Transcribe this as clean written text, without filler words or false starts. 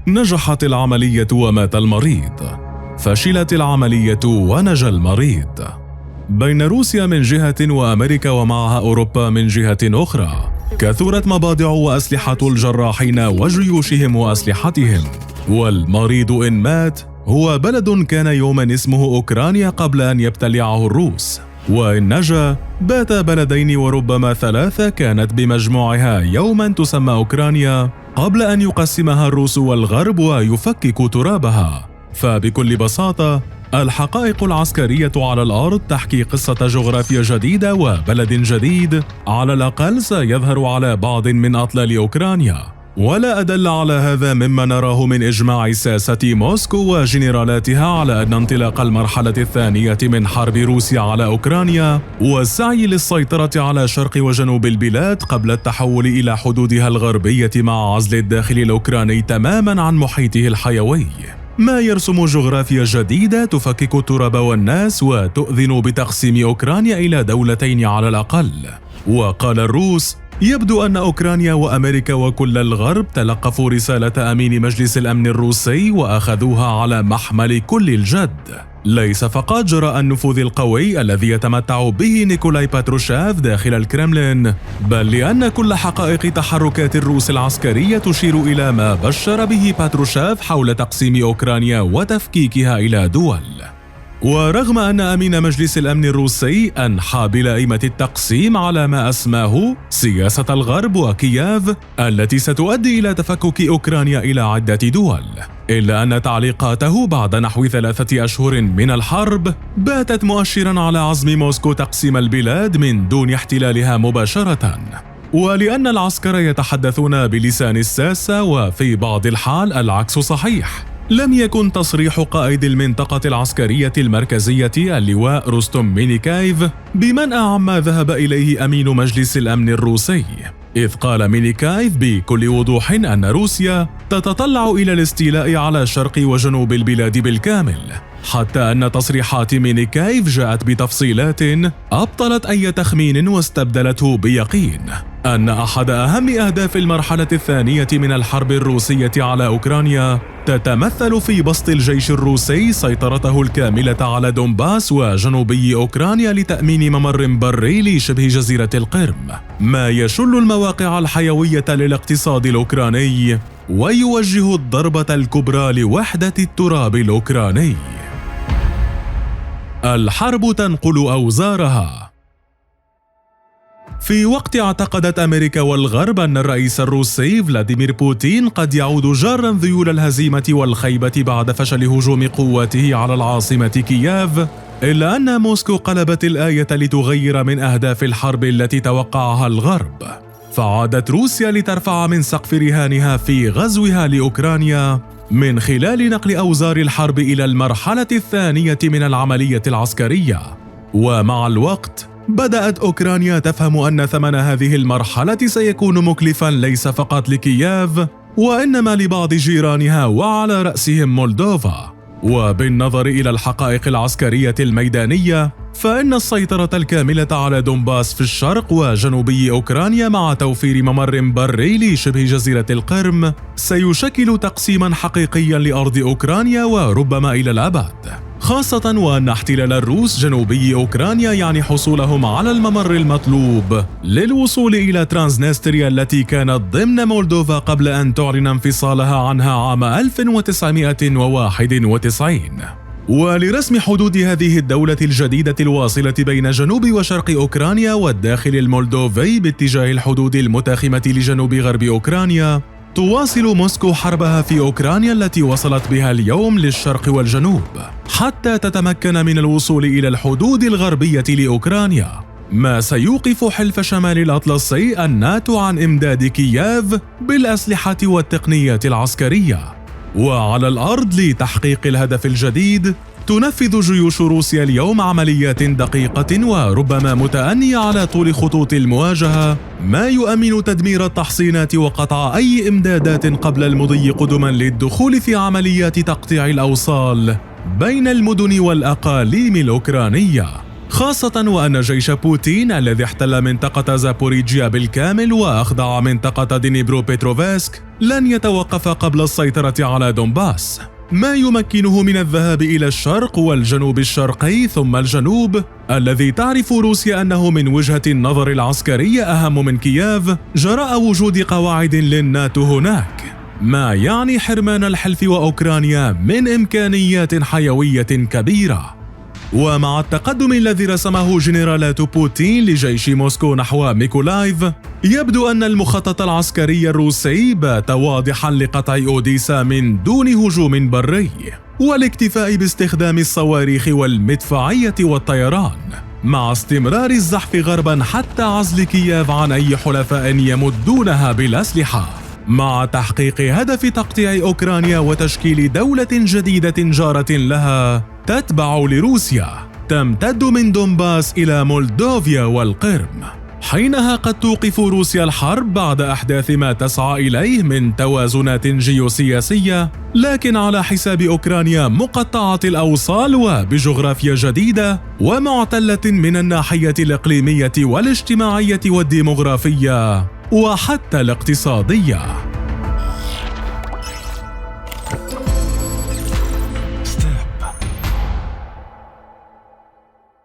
نجحت العملية ومات المريض. فشلت العملية ونجا المريض. بين روسيا من جهة وأمريكا ومعها أوروبا من جهة أخرى، كثرت مباضع وأسلحة الجراحين وجيوشهم وأسلحتهم. والمريض إن مات هو بلد كان يوما اسمه أوكرانيا قبل أن يبتلعه الروس، وإن نجا بات بلدين وربما ثلاثة كانت بمجموعها يوما تسمى أوكرانيا قبل أن يقسمها الروس والغرب ويفككوا ترابها. فبكل بساطة الحقائق العسكرية على الأرض تحكي قصة جغرافيا جديدة وبلد جديد على الأقل سيظهر على بعض من أطلال أوكرانيا. ولا أدل على هذا مما نراه من إجماع ساسة موسكو وجنرالاتها على أن انطلاق المرحلة الثانية من حرب روسيا على أوكرانيا والسعي للسيطرة على شرق وجنوب البلاد قبل التحول إلى حدودها الغربية مع عزل الداخل الأوكراني تماما عن محيطه الحيوي، ما يرسم جغرافيا جديدة تفكك التراب والناس وتؤذن بتقسيم أوكرانيا إلى دولتين على الأقل. وقال الروس: يبدو أن أوكرانيا وأمريكا وكل الغرب تلقفوا رسالة أمين مجلس الأمن الروسي وأخذوها على محمل كل الجد، ليس فقط جراء النفوذ القوي الذي يتمتع به نيكولاي باتروشيف داخل الكرملين، بل لأن كل حقائق تحركات الروس العسكرية تشير إلى ما بشر به باتروشيف حول تقسيم أوكرانيا وتفكيكها إلى دول. ورغم أن أمين مجلس الأمن الروسي أنحى بلائمة التقسيم على ما أسماه سياسة الغرب وكييف التي ستؤدي إلى تفكك أوكرانيا إلى عدة دول، إلا أن تعليقاته بعد نحو 3 أشهر من الحرب باتت مؤشرا على عزم موسكو تقسيم البلاد من دون احتلالها مباشرة. ولأن العسكر يتحدثون بلسان الساسة وفي بعض الحال العكس صحيح، لم يكن تصريح قائد المنطقة العسكرية المركزية اللواء روستوم مينيكايف بمنأى عما ذهب إليه أمين مجلس الأمن الروسي، إذ قال مينيكايف بكل وضوح أن روسيا تتطلع إلى الاستيلاء على شرق وجنوب البلاد بالكامل، حتى أن تصريحات مينيكايف جاءت بتفصيلات أبطلت أي تخمين واستبدلته بيقين أن أحد أهم أهداف المرحلة الثانية من الحرب الروسية على أوكرانيا تتمثل في بسط الجيش الروسي سيطرته الكاملة على دونباس وجنوبي أوكرانيا لتأمين ممر بري لشبه جزيرة القرم، ما يشل المواقع الحيوية للاقتصاد الأوكراني ويوجه الضربة الكبرى لوحدة التراب الأوكراني. الحرب تنقل أوزارها. في وقت اعتقدت أمريكا والغرب أن الرئيس الروسي فلاديمير بوتين قد يعود جارا ذيول الهزيمة والخيبة بعد فشل هجوم قواته على العاصمة كييف، إلا أن موسكو قلبت الآية لتغير من أهداف الحرب التي توقعها الغرب، فعادت روسيا لترفع من سقف رهانها في غزوها لأوكرانيا من خلال نقل أوزار الحرب إلى المرحلة الثانية من العملية العسكرية. ومع الوقت بدأت أوكرانيا تفهم أن ثمن هذه المرحلة سيكون مكلفا ليس فقط لكييف وإنما لبعض جيرانها وعلى رأسهم مولدوفا. وبالنظر إلى الحقائق العسكرية الميدانية، فإن السيطرة الكاملة على دونباس في الشرق وجنوبي أوكرانيا مع توفير ممر بري لشبه جزيرة القرم سيشكل تقسيما حقيقيا لأرض أوكرانيا وربما إلى الأبد، خاصة وأن احتلال الروس جنوبي أوكرانيا يعني حصولهم على الممر المطلوب للوصول إلى ترانسنستريا التي كانت ضمن مولدوفا قبل أن تعلن انفصالها عنها عام 1991. ولرسم حدود هذه الدولة الجديدة الواصلة بين جنوب وشرق أوكرانيا والداخل المولدوفي باتجاه الحدود المتاخمة لجنوب غرب أوكرانيا، تواصل موسكو حربها في أوكرانيا التي وصلت بها اليوم للشرق والجنوب حتى تتمكن من الوصول إلى الحدود الغربية لأوكرانيا، ما سيوقف حلف شمال الأطلسي الناتو عن إمداد كييف بالأسلحة والتقنيات العسكرية. وعلى الأرض لتحقيق الهدف الجديد تنفذ جيوش روسيا اليوم عمليات دقيقة وربما متأنية على طول خطوط المواجهة، ما يؤمن تدمير التحصينات وقطع أي إمدادات قبل المضي قدما للدخول في عمليات تقطيع الأوصال بين المدن والأقاليم الأوكرانية، خاصة وأن جيش بوتين الذي احتل منطقة زابوريجيا بالكامل وأخضع منطقة دينيبرو بيتروفسك لن يتوقف قبل السيطرة على دونباس، ما يمكنه من الذهاب إلى الشرق والجنوب الشرقي ثم الجنوب، الذي تعرف روسيا أنه من وجهة النظر العسكرية أهم من كييف جراء وجود قواعد للناتو هناك، ما يعني حرمان الحلف وأوكرانيا من إمكانيات حيوية كبيرة. ومع التقدم الذي رسمه جنرالات بوتين لجيش موسكو نحو ميكولايف، يبدو أن المخطط العسكري الروسي بات واضحا لقطع أوديسا من دون هجوم بري، والاكتفاء باستخدام الصواريخ والمدفعية والطيران، مع استمرار الزحف غربا حتى عزل كييف عن أي حلفاء يمدونها بالأسلحة، مع تحقيق هدف تقطيع أوكرانيا وتشكيل دولة جديدة جارة لها تتبع لروسيا تمتد من دونباس إلى مولدوفيا والقرم. حينها قد توقف روسيا الحرب بعد أحداث ما تسعى إليه من توازنات جيوسياسية، لكن على حساب أوكرانيا مقطعة الأوصال وبجغرافيا جديدة ومعتلة من الناحية الإقليمية والاجتماعية والديمغرافية وحتى الاقتصادية.